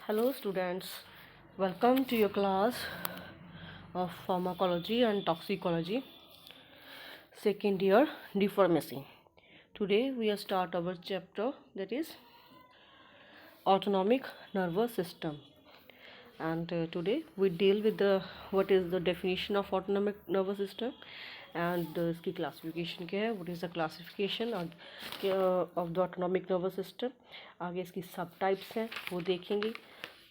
Hello students, welcome to your class of pharmacology and toxicology, second year D pharmacy. Today we start our chapter that is autonomic nervous system, and today we deal with what is the definition of autonomic nervous system and इसकी classification क्या है, what is the classification of the autonomic nervous system. आगे इसकी सब types हैं वो देखेंगे.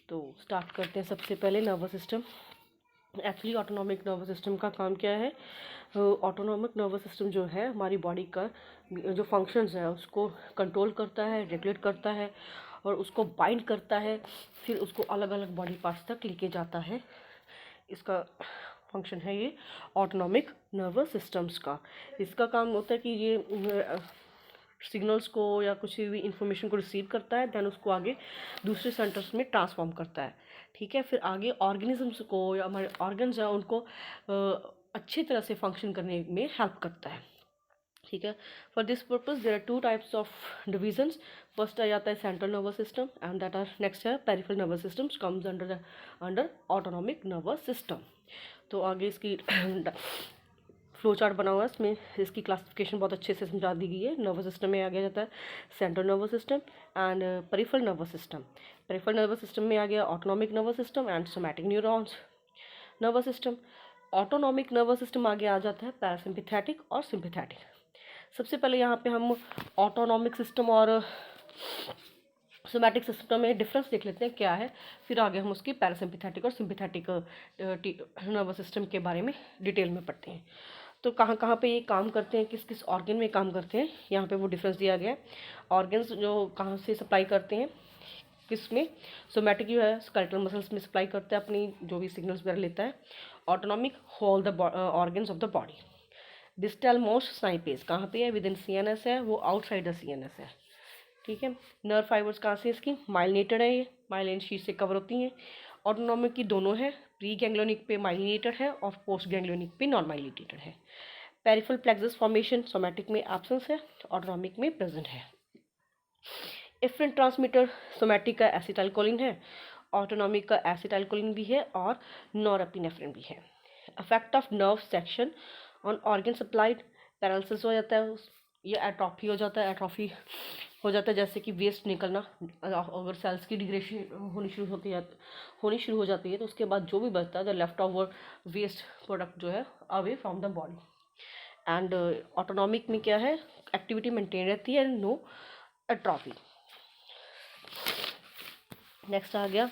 तो स्टार्ट करते हैं. सबसे पहले nervous system. Actually autonomic nervous system का काम क्या है? ऑटोनॉमिक नर्वस सिस्टम जो है हमारी बॉडी का जो फंक्शंस है उसको कंट्रोल करता है, रेगुलेट करता है और उसको बाइंड करता है, फिर उसको अलग अलग बॉडी पार्ट्स तक लेके जाता है. इसका फंक्शन है ये ऑटोनॉमिक नर्वस सिस्टम्स का. इसका काम होता है कि ये सिग्नल्स को या कुछ भी इंफॉर्मेशन को रिसीव करता है, देन उसको आगे दूसरे सेंटर्स में ट्रांसफॉर्म करता है. ठीक है. फिर आगे ऑर्गेनिजम्स को या हमारे ऑर्गन्स हैं उनको अच्छी तरह से फंक्शन करने में हेल्प करता है. ठीक है. For this purpose there are two types of divisions. First आ जाता है central nervous system and that are next है peripheral nervous systems comes under autonomic nervous system. तो आगे इसकी फ्लो चार्ट बना हुआ है, इसमें इसकी क्लासिफिकेशन बहुत अच्छे से समझा दी गई है. नर्वस सिस्टम में आ गया जाता है central nervous system and peripheral nervous system. Peripheral nervous system में आ गया autonomic nervous system and somatic neurons nervous system. Autonomic nervous system आगे आ जाता है पैरासिम्पैथेटिक और सिम्पैथेटिक. सबसे पहले यहाँ पे हम ऑटोनॉमिक सिस्टम और सोमैटिक सिस्टम में डिफरेंस देख लेते हैं क्या है, फिर आगे हम उसकी पैरासिम्पैथेटिक और सिम्पैथेटिक नर्वस सिस्टम के बारे में डिटेल में पढ़ते हैं. तो कहाँ कहाँ पे ये काम करते हैं, किस किस ऑर्गन में काम करते हैं, यहाँ पे वो डिफरेंस दिया गया है. ऑर्गन्स जो कहाँ से सप्लाई करते हैं किस में. सोमैटिक जो है स्केलेटल मसल्स में सप्लाई करता है, अपनी जो भी सिग्नल्स वगैरह लेता है. Autonomic whole the organs of the body. Distal most synapses कहाँ पे है, विद इन CNS है, वो आउटसाइड द CNS है. ठीक है. नर्व फाइबर्स कहाँ से इसकी माइलिनेटेड है, ये माइलिन शीट से कवर होती हैं. ऑटोनॉमिक की दोनों है, प्री गैंग्लियोनिक पे माइलिनेटेड है और पोस्ट गैंग्लियोनिक पे नॉन माइलिनेटेड है. पेरिफेरल प्लेक्सस फॉर्मेशन सोमैटिक में एब्सेंस है, ऑटोनॉमिक में प्रेजेंट है. एफ्रेंट ट्रांसमीटर सोमैटिक का एसिटाइलकोलिन है, ऑटोनॉमिक का एसिटाइलकोलिन भी है और नॉरएपिनेफ्रिन भी है. Effect of nerve section on organ supplied. Paralysis हो जाता है या एट्रोफी हो जाता है. एट्रोफी हो जाता है जैसे कि वेस्ट निकलना, अगर सेल्स की डिग्रेडेशन होनी शुरू हो जाती है तो उसके बाद जो भी बचता है the left over waste product जो है away from the body. And autonomic में क्या है, एक्टिविटी मेंटेन रहती है, नो एट्रोफी. नेक्स्ट आ गया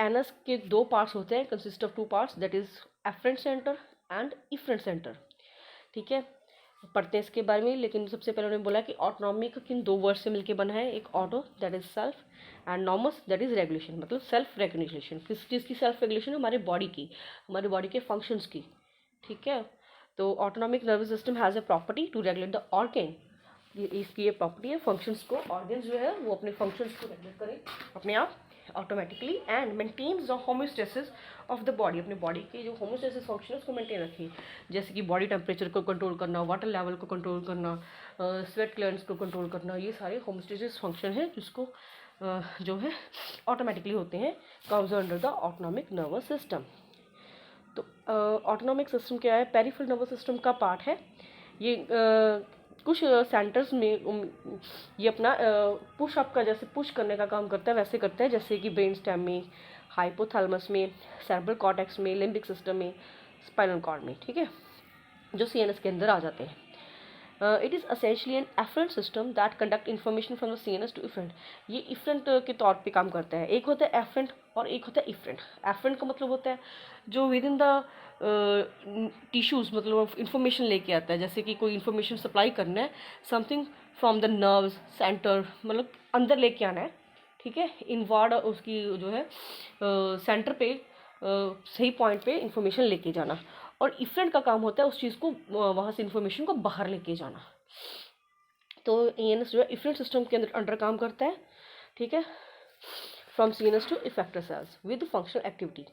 एनस के दो पार्ट्स होते हैं, consist of two parts, that is afferent centre and efferent centre. ठीक है. पढ़ते हैं इसके बारे में, लेकिन सबसे पहले उन्होंने बोला कि ऑटोनॉमिक किन दो वर्ड से मिलकर बना है. एक auto that is self and nomos that is regulation. मतलब सेल्फ रेगुलेशन. किस चीज़ की सेल्फ रेगुलेशन? हमारे बॉडी की, हमारे बॉडी के फंक्शंस की. ठीक है. तो autonomic nervous system has a property to regulate the organ. इसकी ये प्रॉपर्टी है फंक्शंस को, ऑर्गन जो है वो अपने फंक्शंस को रेगुलेट करें अपने आप automatically and maintains the homeostasis of the body. अपने बॉडी के जो होम्योस्टेसिस फंक्शन है उसको मेंटेन रखिए, जैसे कि बॉडी टेम्परेचर को कंट्रोल करना, वाटर लेवल को कंट्रोल करना, स्वेट क्लियरेंस को कंट्रोल करना. ये सारे होम्योस्टेसिस फंक्शन है जिसको जो है ऑटोमेटिकली होते हैं, comes under the autonomic nervous system. तो ऑटोनॉमिक सिस्टम क्या है, पेरिफेरल नर्वस सिस्टम का पार्ट है. ये कुछ सेंटर्स में ये अपना पुश अप का, जैसे पुश करने का काम करता है वैसे करता है, जैसे कि ब्रेन स्टेम में, हाइपोथैलेमस में, सेरेब्रल कॉर्टेक्स में, लिम्बिक सिस्टम में, स्पाइनल कॉर्ड में. ठीक है. जो CNS के अंदर आ जाते हैं. It is essentially an afferent system that conduct information from the CNS to efferent. ये इफरेंट के तौर पे काम करता है. एक होता है एफरेंट और एक होता है इफरेंट. एफरेंट का मतलब होता है जो विद इन द टिश्यूज़, मतलब इन्फॉर्मेशन लेके आता है, जैसे कि कोई इन्फॉर्मेशन सप्लाई करना है, something from the nerves centre, मतलब अंदर लेके आना है. ठीक है. इनवर्ड उसकी जो है सेंटर पे सही पॉइंट पे इंफॉर्मेशन लेके जाना. और इफरेंट का काम होता है उस चीज़ को वहाँ से इंफॉर्मेशन को बाहर लेके जाना. तो ENS जो है इफरेंट सिस्टम के अंडर काम करता है. ठीक है. From CNS to effector cells with functional activity.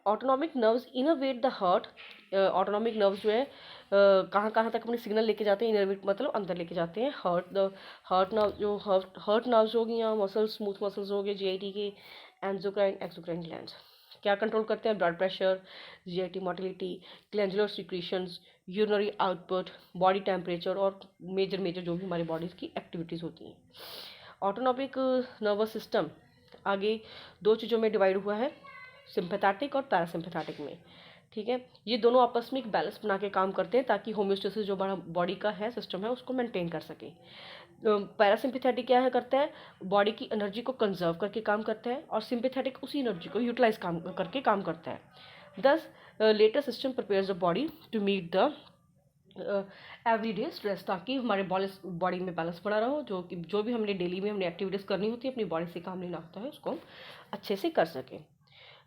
Autonomic nerves innervate the heart. Autonomic nerves जो है कहाँ कहाँ तक अपने सिग्नल लेके जाते हैं, इनर्वेट मतलब अंदर लेके जाते हैं। हार्ट नर्व जो हार्ट नर्व्स हो गई, मसल्स, स्मूथ मसल्स हो गए जीआईटी के, एंडोक्राइन एक्सोक्राइन ग्लैंड्स क्या कंट्रोल करते हैं, blood pressure, GIT motility, glandular secretions, urinary output, body temperature और मेजर जो भी हमारी बॉडीज़ की एक्टिविटीज़ होती हैं। ऑटोनॉमिक नर्वस सिस्टम आगे दो चीज़ों में डिवाइड हुआ है, सिंपैथेटिक और पैरासिम्पैथेटिक में। ठीक है, ये दोनों आपस में एक बैलेंस बना के काम करते हैं ताकि होम्योस्टेसिस जो हमारा बॉडी का है सिस्टम है उसको मेंटेन कर सके। पैरासिम्पैथेटिक क्या है करता है, बॉडी की एनर्जी को कंजर्व करके काम करता है, और सिंपैथेटिक उसी एनर्जी को यूटिलाइज करके काम करता है। This latter system prepares the body to meet the everyday stress, ताकि हमारे बॉडी में बैलेंस बना रहो, जो भी हमने डेली में हमने एक्टिविटीज़ करनी होती है, अपनी बॉडी से काम लेना होता है, उसको हम अच्छे से कर सकें।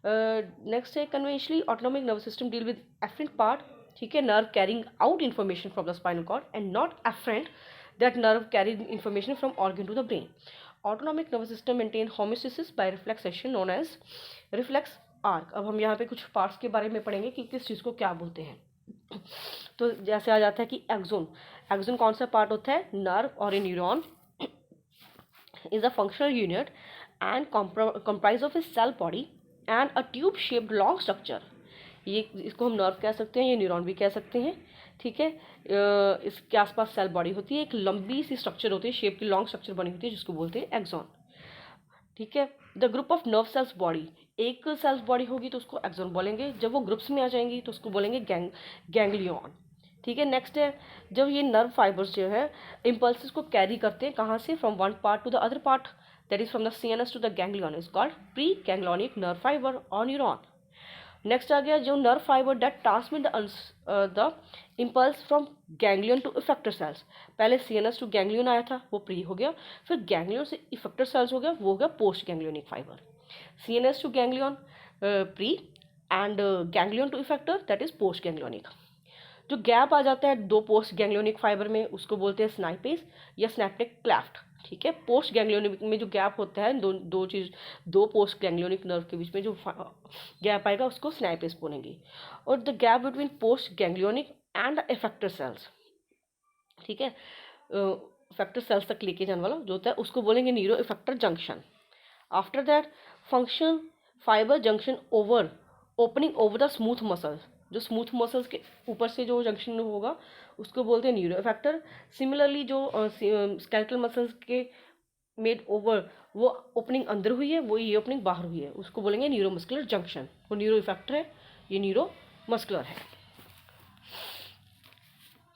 नेक्स्ट है conventionally autonomic nervous system deal with efferent part. ठीक है, nerve carrying out information from the spinal cord and not efferent that nerve carry information from organ to the brain. Autonomic nervous system maintain homeostasis by reflex action known as reflex arc. अब हम यहाँ पे कुछ parts के बारे में पढ़ेंगे कि किस चीज़ को क्या बोलते हैं। तो जैसे आ जाता है कि एक्सोन कौन सा पार्ट होता है, नर्व और a neuron is a functional unit and comprise of a cell body and a tube shaped long structure। ये इसको हम नर्व कह सकते हैं, ये न्यूरॉन भी कह सकते हैं। ठीक है, इसके आसपास सेल बॉडी होती है, एक लंबी सी स्ट्रक्चर होती है, शेप की लॉन्ग स्ट्रक्चर बनी होती है जिसको बोलते हैं एक्सॉन। ठीक है, the group of nerve cells body, एक सेल्स बॉडी होगी तो उसको एक्सॉन बोलेंगे, जब वो ग्रुप्स में आ जाएंगी तो उसको बोलेंगे गैंग्लियन। ठीक है, नेक्स्ट है जब ये नर्व फाइबर्स जो है इम्पल्सेस को कैरी करते हैं कहाँ से, from one part two the other part, that is from the CNS to the ganglion is called preganglionic nerve fiber or neuron। Next आ गया जो nerve fibre that transmit the impulse from ganglion to effector cells. पहले CNS to ganglion आया था, वो pre हो गया, फिर गैंग्लियन से इफेक्टर सेल्स हो गया, वो हो गया post ganglionic fibre. CNS to ganglion pre and ganglion to effector that is post ganglionic. जो गैप आ जाता है दो पोस्ट गैंग्लियोनिक फाइबर में उसको बोलते हैं स्नाइपेस या स्नैप्टिक क्लेफ्ट। ठीक है, पोस्ट गैंग्लियोनिक में जो गैप होता है दो पोस्ट गैंग्लियोनिक नर्व के बीच में जो गैप आएगा उसको स्नाइपेस बोलेंगे। और the gap between post ganglionic and effector cells, ठीक है, इफेक्टर सेल्स तक लेके जाने वाला जो होता है उसको बोलेंगे neuro effector junction. After that function fibre junction over opening over the smooth muscles, जो स्मूथ मसल्स के ऊपर से जो जंक्शन होगा उसको बोलते हैं न्यूरो इफेक्टर। सिमिलरली जो स्केलेटल मसल्स के मेड ओवर वो ओपनिंग अंदर हुई है, वो ये ओपनिंग बाहर हुई है, उसको बोलेंगे न्यूरो मस्कुलर जंक्शन। वो न्यूरो इफेक्टर है, ये न्यूरो मस्कुलर है।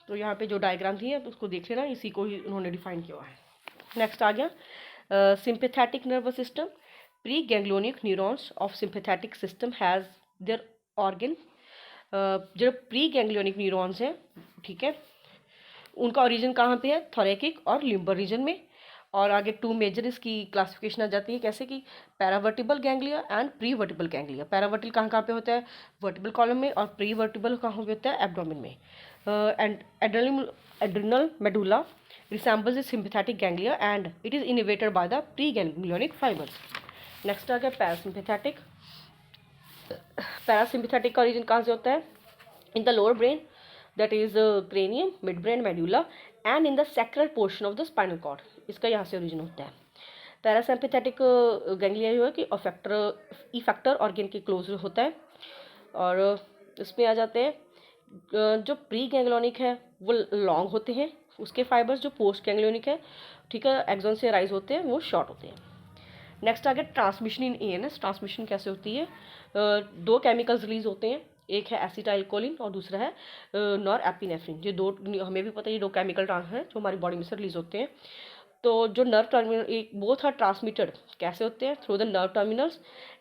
तो यहाँ पे जो डायग्राम थी है तो उसको देख लेना, इसी को ही उन्होंने डिफाइन किया है। नेक्स्ट आ गया sympathetic nervous system. Pre ganglionic neurons of sympathetic system has their organ. जो प्री गैंग्लियोनिक न्यूरॉन्स हैं, ठीक है, उनका ओरिजिन कहाँ पे है, थोरैकिक और लिम्बर रीजन में। और आगे टू मेजर इसकी क्लासिफिकेशन आ जाती है, कैसे कि paravertebral ganglia and pre vertebral ganglia. Paravertebral कहाँ पे होता है, वर्टिबल कॉलम में, और प्री वर्टिबल कहाँ पे होता है, एब्डोमेन में। And adrenal medulla resembles the sympathetic ganglia and it is innervated by the pre ganglionic fibres. Next आ गया पैरासिम्पैथेटिक। पैरासिम्पैथेटिक का ओरिजिन कहाँ से होता है, in the lower brain that is cranium, mid brain, medulla and in the sacral portion of the spinal cord, इसका यहाँ से ओरिजिन होता है। पैरासिम्पैथेटिक गैंग्लिया जो है कि इफेक्टर ऑर्गन के क्लोज होता है। और इसमें आ जाते हैं जो प्री गैंग्लियोनिक है वो लॉन्ग होते हैं, उसके फाइबर्स जो पोस्ट गैंग्लियोनिक है, ठीक है, एक्सॉन से राइज होते हैं, वो शॉर्ट होते हैं। नेक्स्ट आ गया ट्रांसमिशन इन ANS। ट्रांसमिशन कैसे होती है, दो केमिकल्स रिलीज होते हैं, एक है एसिटाइलकोलिन और दूसरा है नॉरएपिनेफ्रिन। ये दो, हमें भी पता है ये दो केमिकल हैं जो हमारी बॉडी में से रिलीज होते हैं। तो जो नर्व टर्मिनल एक बोथ आर ट्रांसमिटेड कैसे होते हैं, through the nerve terminals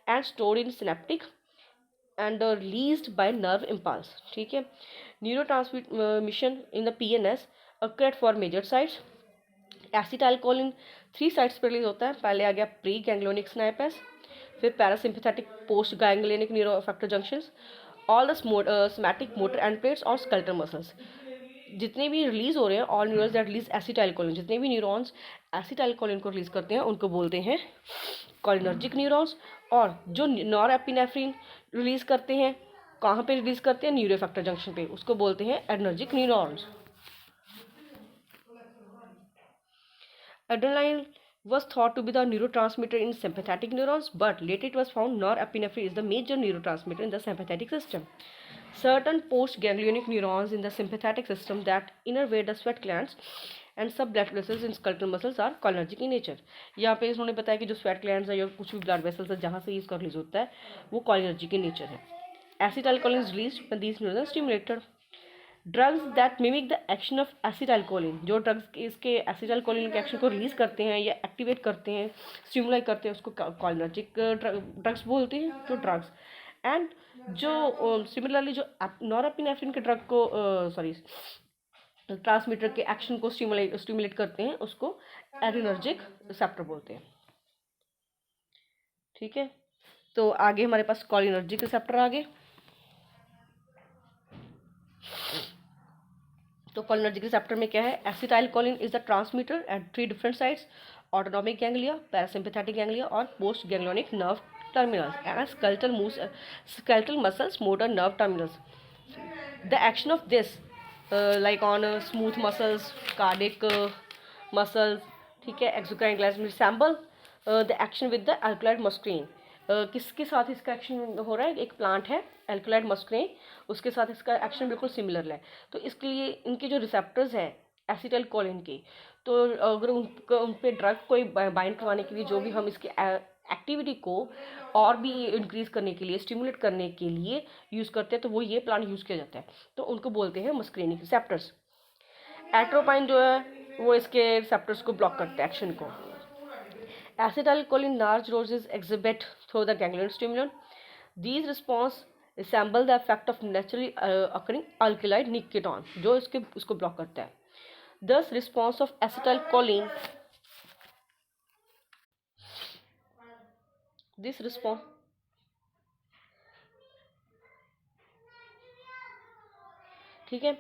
and stored in synaptic and released by nerve impulse. ठीक है, neuro transmission in the PNS occur at four major sites. Acetylcholine 3 sites पर रिलीज होता है, पहले आ गया प्री गैंग्लियोनिक सिनेप्स, फिर parasympathetic post ganglionic neuro effector junctions, all the somatic motor end plates और स्केलेटल मसल्स। जितने भी रिलीज हो रहे हैं, all neurons that release acetylcholine, जितने भी न्यूरॉन्स एसिटाइलकोलिन को रिलीज करते हैं उनको बोलते हैं कॉलिनर्जिक न्यूरॉन्स, और जो नॉरएपिनेफ्रिन रिलीज करते हैं, कहाँ पे रिलीज करते हैं, न्यूरोफेक्टर जंक्शन पे, उसको बोलते हैं adrenergic neurons. Adrenaline was thought to be the neurotransmitter in sympathetic neurons, but later it was found norepinephrine is the major neurotransmitter in the sympathetic system. Certain postganglionic neurons in the sympathetic system that innervate the sweat glands and सब-blood vessels in skeletal muscles are cholinergic in nature. यहाँ पे इन्होंने बताया कि जो sweat glands है या कुछ भी blood vessels है जहाँ से इसका रिलीज होता है वो cholinergic in nature है. Acetylcholine is released when these neurons are stimulated. Drugs that mimic the action of acetylcholine, जो ड्रग्स इसके एसिटाइलकोलिन के एक्शन को रिलीज करते हैं या एक्टिवेट करते हैं, स्टिमुलाई करते हैं, उसको कॉलिनर्जिक ड्रग्स बोलते हैं, जो ड्रग्स। एंड जो सिमिलरली जो नॉरएपिनेफ्रिन के ड्रग को ट्रांसमीटर के एक्शन को स्टिमुलेट करते हैं, उसको एड्रेनर्जिक रिसेप्टर बोलते हैं। ठीक है, तो आगे हमारे पास कॉलिनर्जिक रिसेप्टर आगे। तो कॉलिनर्जिक रिसेप्टर में क्या है, acetylcholine is the transmitter at 3 different sites, autonomic ganglia, parasympathetic ganglia और post ganglionic nerve terminals and skeletal muscles motor nerve terminals. The action of this like on smooth muscles, cardiac muscles, ठीक है, exocrine glands resemble the action with the alkaloid muscarine. किसके साथ इसका action हो रहा है, एक प्लांट है एल्कलॉइड मस्करेन, उसके साथ इसका एक्शन बिल्कुल सिमिलर है। तो इसके लिए इनके जो रिसेप्टर्स है एसिटाइलकोलिन के, तो अगर उन पे ड्रग कोई बाइंड करवाने के लिए जो भी हम इसकी एक्टिविटी को और भी इंक्रीज करने के लिए, स्टिमुलेट करने के लिए यूज़ करते हैं, तो वो ये प्लांट यूज़ किया जाता है, तो उनको बोलते हैं मस्करेनिक रिसेप्टर्स। एट्रोपाइन जो है वो इसके रिसेप्टर्स को ब्लॉक करते हैं एक्शन को। Acetylcholine large doses exhibit through the ganglion stimulant. These response resemble the effect of naturally occurring alkaloid nicotine, जो उसको ब्लॉक करता है. Thus, response of acetylcholine, this response, ठीक है,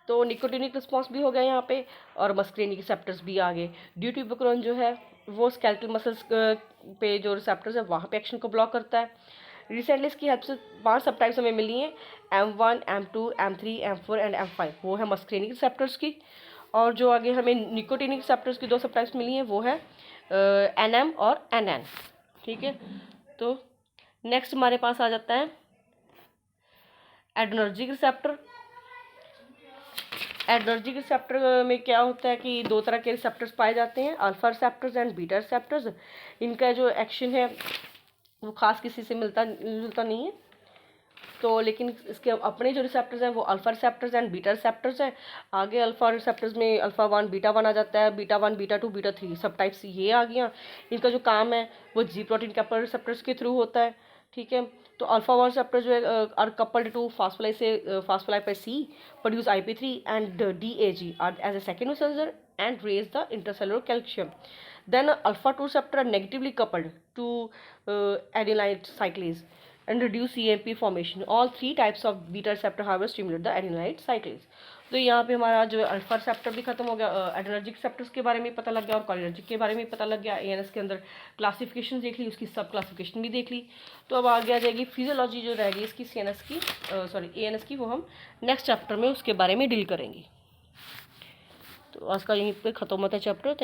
तो निकोटिनिक रिस्पॉन्स भी हो गया यहाँ पे और मस्करेनिक रिसेप्टर्स भी आ गए। ड्यूटीबुक्रोन जो है वो स्केलेटल मसल्स पे जो रिसेप्टर्स है वहाँ पे एक्शन को ब्लॉक करता है। रिसेंटली इसकी हेल्प से 5 सब टाइप्स हमें मिली हैं, M1, M2, M3, M4 and M5, वो है मस्करेनिक रिसेप्टर्स की। और जो आगे हमें निकोटिनिक रिसेप्टर्स की 2 सब टाइप्स मिली हैं वो है NM और NN। ठीक है, तो नेक्स्ट हमारे पास आ जाता है एड्रेनर्जिक रिसेप्टर। एड्रेनर्जिक रिसेप्टर में क्या होता है कि 2 तरह के रिसेप्टर्स पाए जाते हैं, alpha receptors and beta receptors. इनका जो एक्शन है वो खास किसी से मिलता नहीं है, तो लेकिन इसके अपने जो रिसेप्टर्स हैं वो alpha receptors and beta receptors हैं। आगे अल्फा रिसेप्टर्स में अल्फा 1 बीटा 1 आ जाता है, बीटा 1 बीटा 2 बीटा 3 सब टाइप्स ये आ गया। इनका जो काम है वो जी प्रोटीन कैपल रिसेप्टर्स के थ्रू होता है। ठीक है, तो अल्फा 1 रिसेप्टर जो है are coupled to phospholipase C, produce IP3 and DAG as a second messenger and raise the intercellular calcium. Then alpha 2 receptor are negatively coupled to adenylate cyclase and reduce CMP formation. All 3 types of beta receptor however stimulate the adenylate cyclase. तो यहाँ पे हमारा जो alpha receptor भी खत्म हो गया, adrenergic receptors के बारे में पता लग गया और कॉलिनर्जिक के बारे में पता लग गया। ANS के अंदर क्लासिफिकेशन देख ली, उसकी सब क्लासिफिकेशन भी देख ली। तो अब आगे आ जाएगी फिजियोलॉजी जो रहेगी इसकी ANS की, वो हम नेक्स्ट चैप्टर में उसके बारे में डील करेंगे। तो आज का यहीं पे ख़त्म होता है चैप्टर।